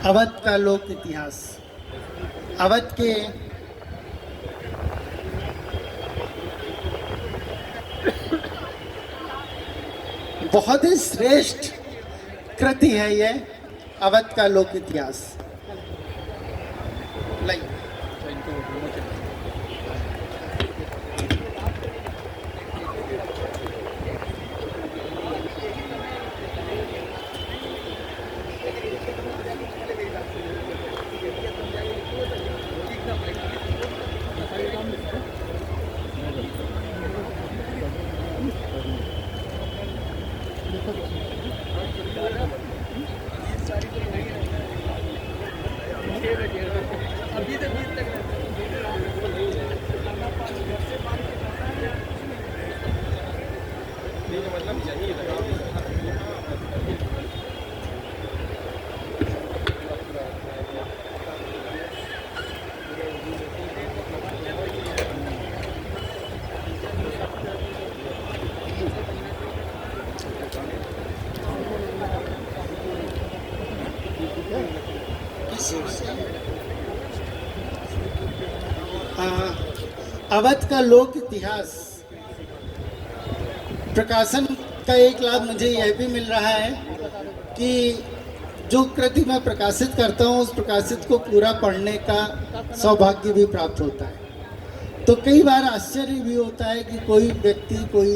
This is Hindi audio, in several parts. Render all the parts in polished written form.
अवध का लोक इतिहास। अवध के बहुत ही श्रेष्ठ कृति है ये अवध का लोक इतिहास। अवध का लोक इतिहास प्रकाशन का एक लाभ मुझे यह भी मिल रहा है कि जो कृति मैं प्रकाशित करता हूँ उस प्रकाशित को पूरा पढ़ने का सौभाग्य भी प्राप्त होता है। तो कई बार आश्चर्य भी होता है कि कोई व्यक्ति, कोई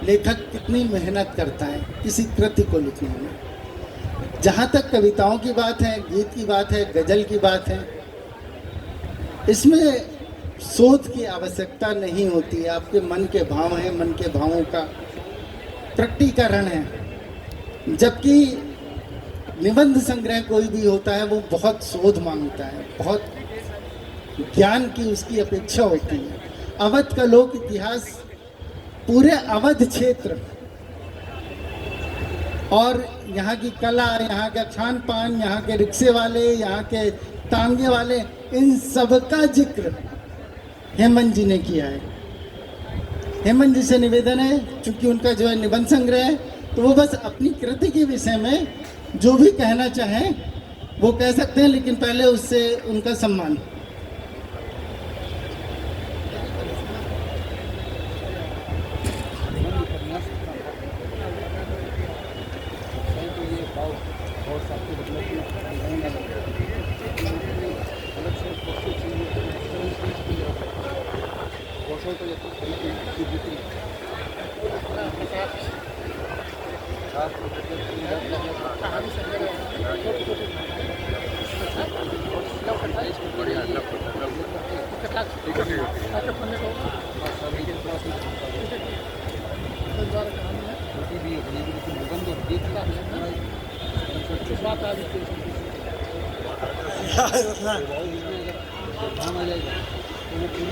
लेखक कितनी मेहनत करता है किसी कृति को लिखने में। जहाँ तक कविताओं की बात है, गीत की बात है, गज़ल की बात है, इसमें शोध की आवश्यकता नहीं होती है। आपके मन के भाव हैं, मन के भावों का प्रकटीकरण है। जबकि निबंध संग्रह कोई भी होता है वो बहुत शोध मांगता है, बहुत ज्ञान की उसकी अपेक्षा होती है। अवध का लोक इतिहास पूरे अवध क्षेत्र और यहाँ की कला, यहाँ का खान पान, यहाँ के रिक्शे वाले, यहाँ के तांगे वाले, इन सब का जिक्र हेमंत जी ने किया है। हेमंत जी से निवेदन है, चूंकि उनका जो है निबंध संग्रह है, तो वो बस अपनी कृति के विषय में जो भी कहना चाहें वो कह सकते हैं, लेकिन पहले उससे उनका सम्मान।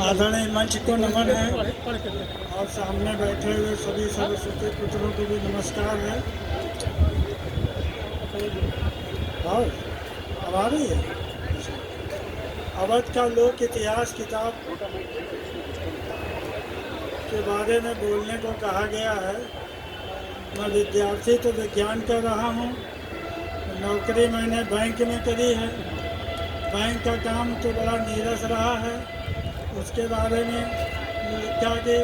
आदरणीय मंच को नमन है और सामने बैठे हुए सभी सरस्वती पुत्रों को भी नमस्कार है। और अब आ रही है अवध का लोक इतिहास किताब के बारे में बोलने को कहा गया है। मैं विद्यार्थी तो विज्ञान कर रहा हूँ, नौकरी मैंने बैंक में करी है। बैंक का काम तो बड़ा नीरस रहा है। उसके बारे में लिखा कि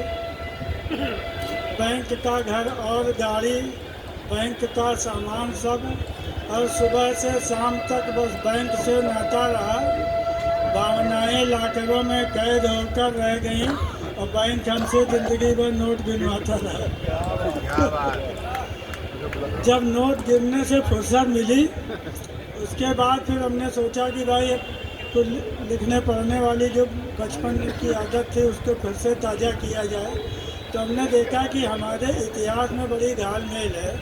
बैंक का घर और गाड़ी, बैंक का सामान सब, और सुबह से शाम तक बस बैंक से नाता रहा। भावनाएं लाखों में कैद होकर रह गईं और बैंक हमसे ज़िंदगी भर नोट गिनवाता रहा। जब नोट गिनने से फुर्सत मिली, उसके बाद फिर हमने सोचा कि भाई तो लिखने पढ़ने वाली जो बचपन की आदत थी उसको फिर से ताज़ा किया जाए। तो हमने देखा कि हमारे इतिहास में बड़ी घाल-मेल है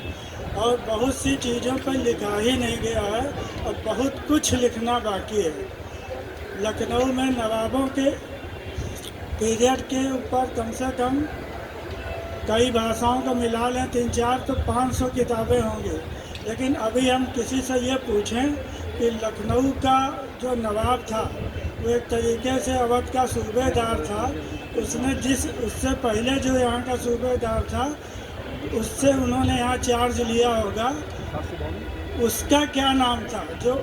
और बहुत सी चीज़ों पर लिखा ही नहीं गया है और बहुत कुछ लिखना बाकी है। लखनऊ में नवाबों के पीरियड के ऊपर कम से कम कई भाषाओं को मिला लें 3-4 तो 500 किताबें होंगी। लेकिन अभी हम किसी से ये पूछें कि लखनऊ का जो नवाब था वो एक तरीके से अवध का सूबेदार था। उससे पहले जो यहाँ का सूबेदार था, उससे उन्होंने यहाँ चार्ज लिया होगा। उसका क्या नाम था? जो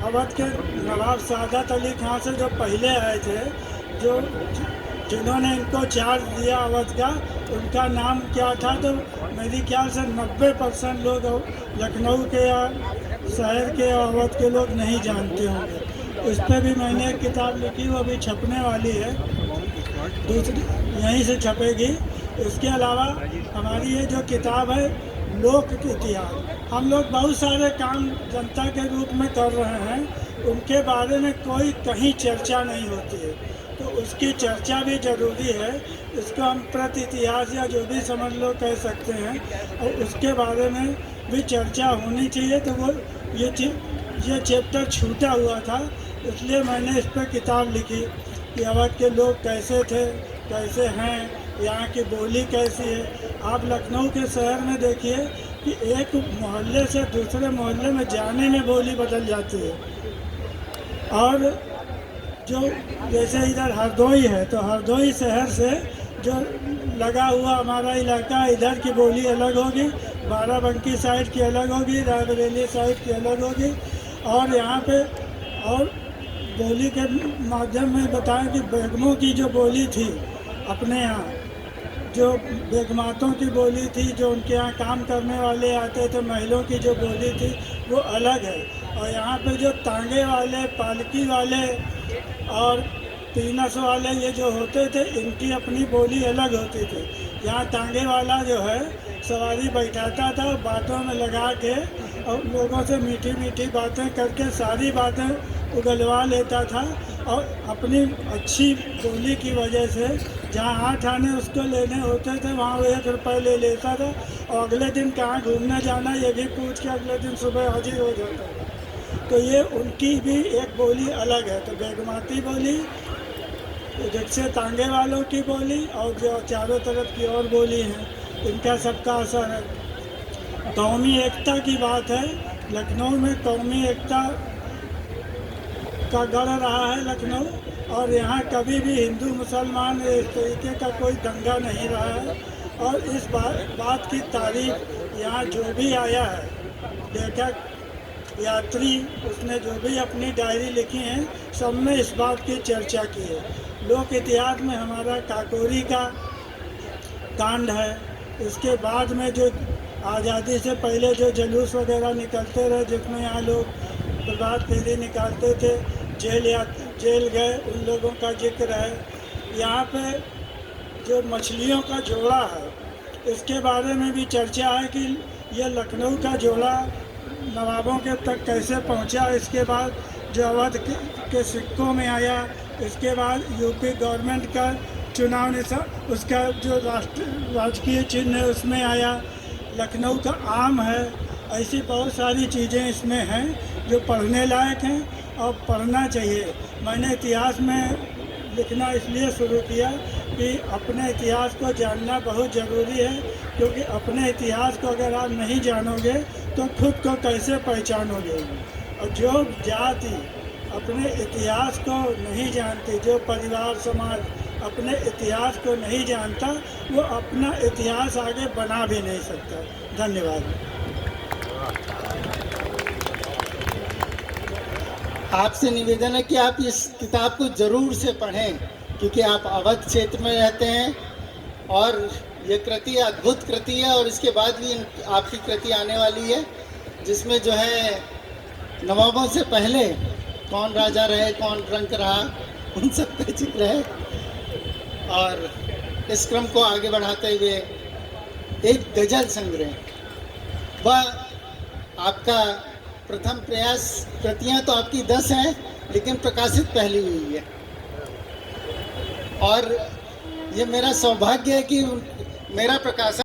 अवध के नवाब सादत अली खां से जो पहले आए थे, जिन्होंने इनको चार्ज दिया अवध का, उनका नाम क्या था? तो मेरी ख्याल से 90% लोग लखनऊ के या शहर के या अवध के लोग नहीं जानते होंगे। उस पर भी मैंने एक किताब लिखी, वो अभी छपने वाली है, दूसरी यहीं से छपेगी। इसके अलावा हमारी ये जो किताब है लोक इतिहास, हम लोग बहुत सारे काम जनता के रूप में कर रहे हैं, उनके बारे में कोई कहीं चर्चा नहीं होती है, तो उसकी चर्चा भी ज़रूरी है। इसको हम प्रति इतिहास या जो भी समझ लो कह सकते हैं, और उसके बारे में भी चर्चा होनी चाहिए। तो वो ये चैप्टर छूटा हुआ था, इसलिए मैंने इस पर किताब लिखी कि अवध के लोग कैसे थे, कैसे हैं, यहाँ की बोली कैसी है। आप लखनऊ के शहर में देखिए कि एक मोहल्ले से दूसरे मोहल्ले में जाने में बोली बदल जाती है। और जो जैसे इधर हरदोई है, तो हरदोई शहर से जो लगा हुआ हमारा इलाका, इधर की बोली अलग होगी, बाराबंकी साइड की अलग होगी, रायबरेली साइड की अलग होगी। और यहाँ पे और बोली के माध्यम में बताएं कि बेगमों की जो बोली थी अपने यहाँ, जो बेगमातों की बोली थी, जो उनके यहाँ काम करने वाले आते थे, महिलाओं की जो बोली थी वो अलग है। और यहाँ पे जो तांगे वाले, पालकी वाले और पीनस वाले ये जो होते थे, इनकी अपनी बोली अलग होती थी। यहाँ तांगे वाला जो है सवारी बैठाता था, बातों में लगा के और लोगों से मीठी मीठी बातें करके सारी बातें उगलवा लेता था, और अपनी अच्छी बोली की वजह से जहाँ 8 आने उसको लेने होते थे वहाँ वो 1 रुपये ले लेता था, और अगले दिन कहाँ घूमने जाना ये भी पूछ के अगले दिन सुबह हाजिर हो जाता था। तो ये उनकी भी एक बोली अलग है। तो बेगमाती बोली, जैसे तांगे वालों की बोली, और जो चारों तरफ की और बोली हैं, इनका सबका असर है। कौमी एकता की बात है, लखनऊ में कौमी एकता का गढ़ रहा है लखनऊ, और यहाँ कभी भी हिंदू मुसलमान इस तरीके का कोई दंगा नहीं रहा है। और इस बात की तारीफ यहाँ जो भी आया है, लेखक, यात्री, उसने जो भी अपनी डायरी लिखी है, सब में इस बात की चर्चा की है। लोक इतिहास में हमारा काकोरी का कांड है, इसके बाद में जो आज़ादी से पहले जो जुलूस वगैरह निकलते रहे, जिसमें यहाँ लोग प्रभात फेरी निकालते थे, जेल गए, उन लोगों का जिक्र है। यहाँ पे जो मछलियों का जोड़ा है, इसके बारे में भी चर्चा है कि यह लखनऊ का जोड़ा नवाबों के तक कैसे पहुँचा। इसके बाद जो अवध के सिक्कों में आया, इसके बाद यूपी गवर्नमेंट का चुनाव निशान, उसका जो राजकीय चिन्ह है उसमें आया, लखनऊ का आम है। ऐसी बहुत सारी चीज़ें इसमें हैं जो पढ़ने लायक हैं और पढ़ना चाहिए। मैंने इतिहास में लिखना इसलिए शुरू किया कि अपने इतिहास को जानना बहुत ज़रूरी है, क्योंकि अपने इतिहास को अगर आप नहीं जानोगे तो खुद को कैसे पहचानोगे। और जो जाति अपने इतिहास को नहीं जानती, जो परिवार समाज अपने इतिहास को नहीं जानता, वो अपना इतिहास आगे बना भी नहीं सकता। धन्यवाद। आपसे निवेदन है कि आप इस किताब को ज़रूर से पढ़ें, क्योंकि आप अवध क्षेत्र में रहते हैं और ये कृति अद्भुत कृति है। और इसके बाद भी आपकी कृति आने वाली है, जिसमें जो है नवाबों से पहले कौन राजा रहे, कौन रंक रहा, उन सब का जिक्र है। और इस क्रम को आगे बढ़ाते हुए एक गज़ल संग्रह, वह आपका प्रथम प्रयास। कृतियाँ तो आपकी 10 हैं, लेकिन प्रकाशित पहली हुई है। और ये मेरा सौभाग्य है कि मेरा प्रकाशन